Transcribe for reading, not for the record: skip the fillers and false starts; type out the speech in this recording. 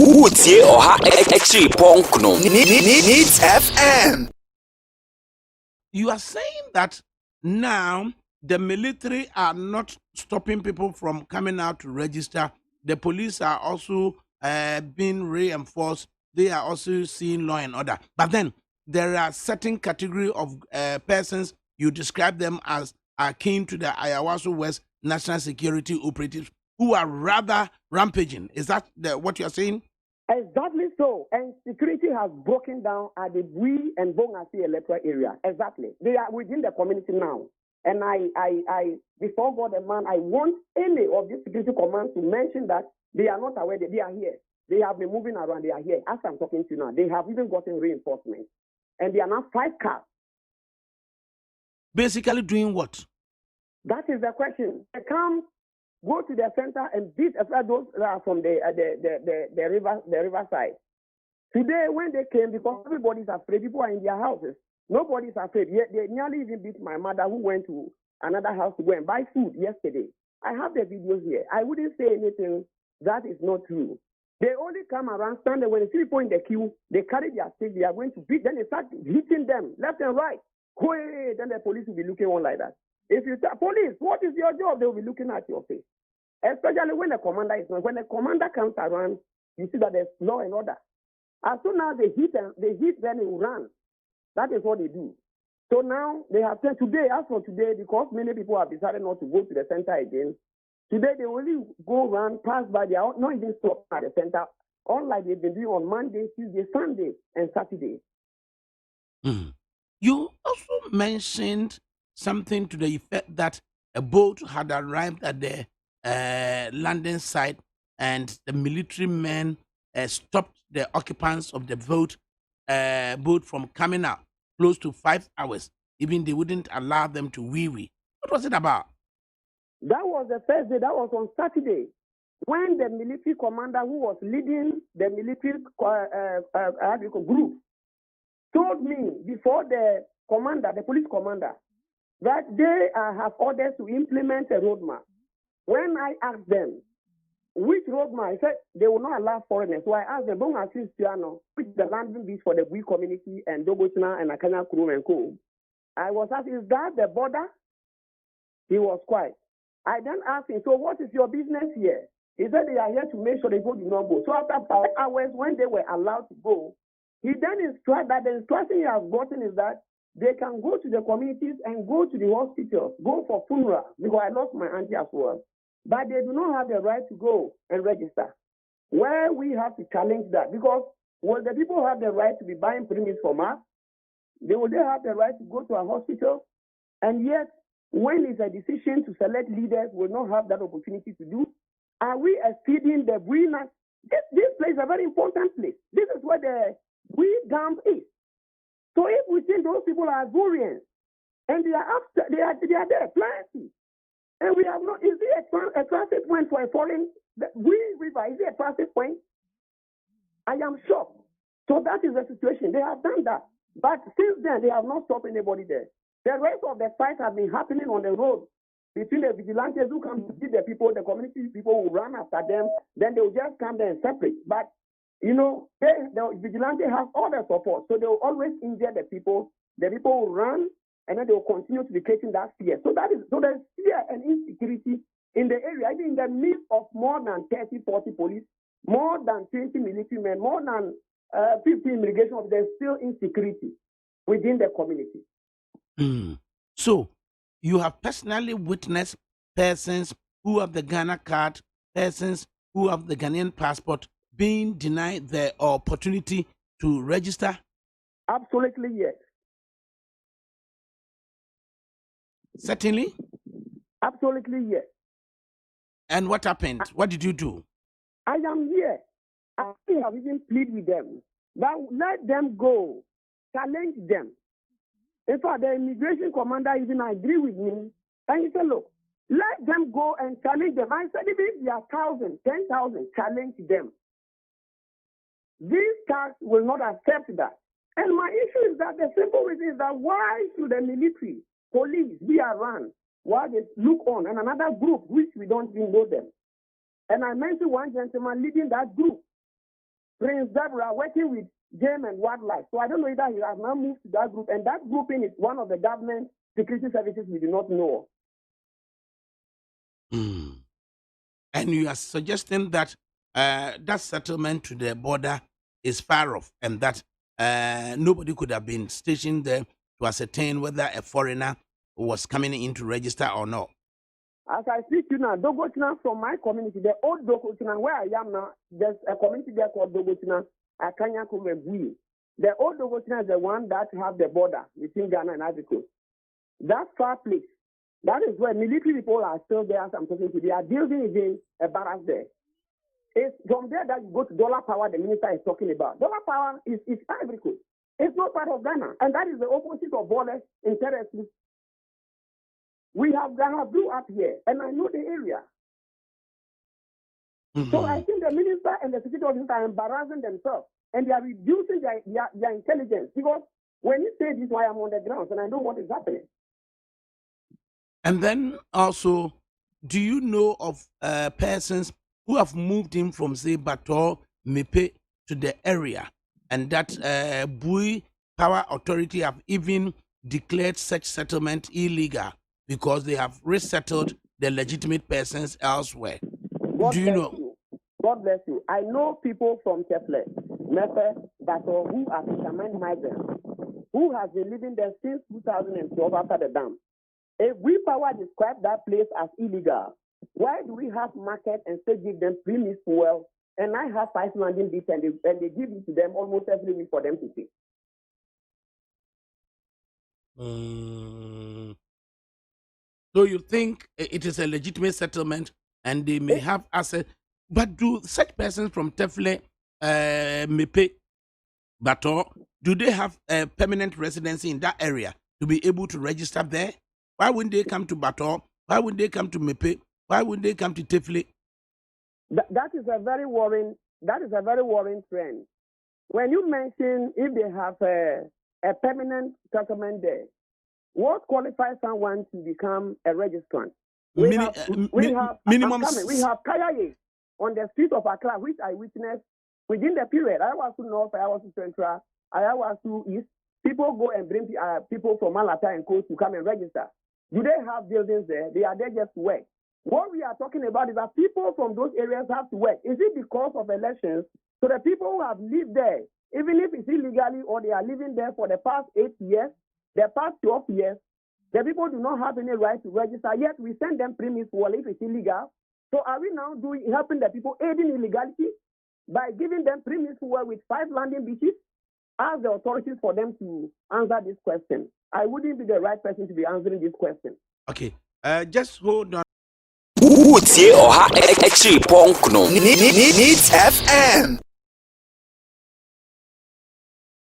Utie oha echi ponkno. Needs FM. You are saying that now the military are not stopping people from coming out to register. The police are also being reinforced. They are also seeing law and order. But then there are certain category of persons, you describe them as akin to the Ayawaso West National Security Operatives, who are rather rampaging. Is that what you are saying? Exactly so. And security has broken down at the Bui and Bongasi electoral area. Exactly. They are within the community now. And I before God and man, I want any of these security commands to mention that they are not aware that they are here. They have been moving around. They are here. As I'm talking to you now, they have even gotten reinforcements. And they are now 5 cars. Basically doing what? That is the question. They come, go to the center and beat those from the riverside. Today, when they came, because everybody's afraid, people are in their houses. Nobody's afraid. Yet they nearly even beat my mother, who went to another house to go and buy food yesterday. I have the videos here. I wouldn't say anything that is not true. They only come around, stand there. When they see people in the queue, they carry their stick. They are going to beat. Then they start hitting them left and right. Then the police will be looking on like that. If you tell police, what is your job? They will be looking at your face. Especially when the commander is not. When the commander comes around, you see that there's law and order. As soon as they hit them, then they will run. That is what they do. So now they have said today, as for today, because many people have decided not to go to the center again, today they only go run, pass by, they are not even stop at the center, unlike they've been doing on Monday, Tuesday, Sunday, and Saturday. You also mentioned something to the effect that a boat had arrived at the landing site and the military men stopped the occupants of the boat from coming out close to 5 hours. Even they wouldn't allow them to wee. What was it about? That was the first day. That was on Saturday, when the military commander who was leading the military group told me before the police commander, that they have orders to implement a roadmap. When I asked them which roadmap, I said they will not allow foreigners. So I asked them, which is the landing beach for the Bui community and Dogochina and Akanya Kuru and Co. I was asked, is that the border? He was quiet. I then asked him, so what is your business here? He said they are here to make sure they go do not go. So after 5 hours, when they were allowed to go, he then instructed that the instruction he has gotten is that they can go to the communities and go to the hospitals, go for funeral, because I lost my auntie as well. But they do not have the right to go and register. Where we have to challenge that, because will the people have the right to be buying premiums from us? They have the right to go to a hospital? And yet, when it's a decision to select leaders, will not have that opportunity to do. Are we exceeding the Bui? This place is a very important place. This is where the Bui dump is. So if we think those people are Burians and they are there, plenty, and we have not, is it a transit point for a foreign? The Bui River, is it a transit point? I am shocked. So that is the situation. They have done that. But since then, they have not stopped anybody there. The rest of the fight has been happening on the road between the vigilantes who come to beat the people, the community people who run after them, then they will just come there and separate. But, the vigilante has all the support, so they will always injure the people will run, and then they will continue to be creating that fear. So there's fear and insecurity in the area, even in the midst of more than 30, 40 police, more than 20 military men, more than 50 immigration officers, there's still insecurity within the community. So, you have personally witnessed persons who have the Ghana card, persons who have the Ghanaian passport being denied the opportunity to register? Absolutely, yes. Certainly? Absolutely, yes. And what happened? What did you do? I am here. I have even pleaded with them. But let them go. Challenge them. In fact, the immigration commander even agreed with me. And he said, look, let them go and challenge them. I said, even if they are 1,000, 10,000, challenge them. These cars will not accept that. And my issue is that the simple reason is that why should the military, police be around while they look on and another group which we don't even know them? And I mentioned one gentleman leading that group. Prince Deborah working with Game and Wildlife. So I don't know either he has now moved to that group, and that grouping is one of the government security services we do not know. And you are suggesting that that settlement to the border is far off, and that nobody could have been stationed there to ascertain whether a foreigner was coming in to register or not. As I speak to you now, Dogotina from my community, the old Dogotina, where I am now, there's a community there called Dogotina, Akanya Bui. The old Dogotina is the one that have the border between Ghana and Ivory Coast. That far place, that is where military people are still there as I'm talking to you. They are building again a barracks there. It's from there that you go to Dollar Power, the minister is talking about. Dollar Power is Ivory Coast. It's not part of Ghana. And that is the opposite of borders in terrorism. We have Ghana Blue up here, and I know the area. So I think the minister and the security officers are embarrassing themselves, and they are reducing their intelligence. Because when you say this, why I'm on the ground, and I know what is happening. And then also, do you know of persons who have moved in from, say, Bator, Mepe to the area, and that Bui Power Authority have even declared such settlement illegal because they have resettled the legitimate persons elsewhere? God do you know? God bless you. I know people from Chefle, Mepe, Bator, who are fishermen migrants, who have been living there since 2012 after the dam. If we power describe that place as illegal, why do we have market and still give them premium fuel? And I have 5 landing beats and they give it to them almost every week for them to see. So you think it is a legitimate settlement and they may have assets, but do such persons from Tefle, Mepe, Bator, do they have a permanent residency in that area to be able to register there? Why wouldn't they come to Bator? Why wouldn't they come to Mepe? Why wouldn't they come to Tefle? That is a very worrying trend. When you mention if they have a permanent settlement there, what qualifies someone to become a registrant? We have Kayaye on the street of Accra, which I witnessed within the period. I was to North, I was to Central, I was to East. People go and bring people from Malata and Coast to come and register. Do they have buildings there? They are there just to work. What we are talking about is that people from those areas have to work. Is it because of elections? So the people who have lived there, even if it's illegally or they are living there for the past 8 years, the past 12 years, the people do not have any right to register, yet we send them premise wall if it's illegal. So are we now helping the people aiding illegality by giving them premise wall with 5 landing beaches? Ask the authorities for them to answer this question. I wouldn't be the right person to be answering this question. Okay, just hold on. Utie Oha Echi Ponkno Needs FM.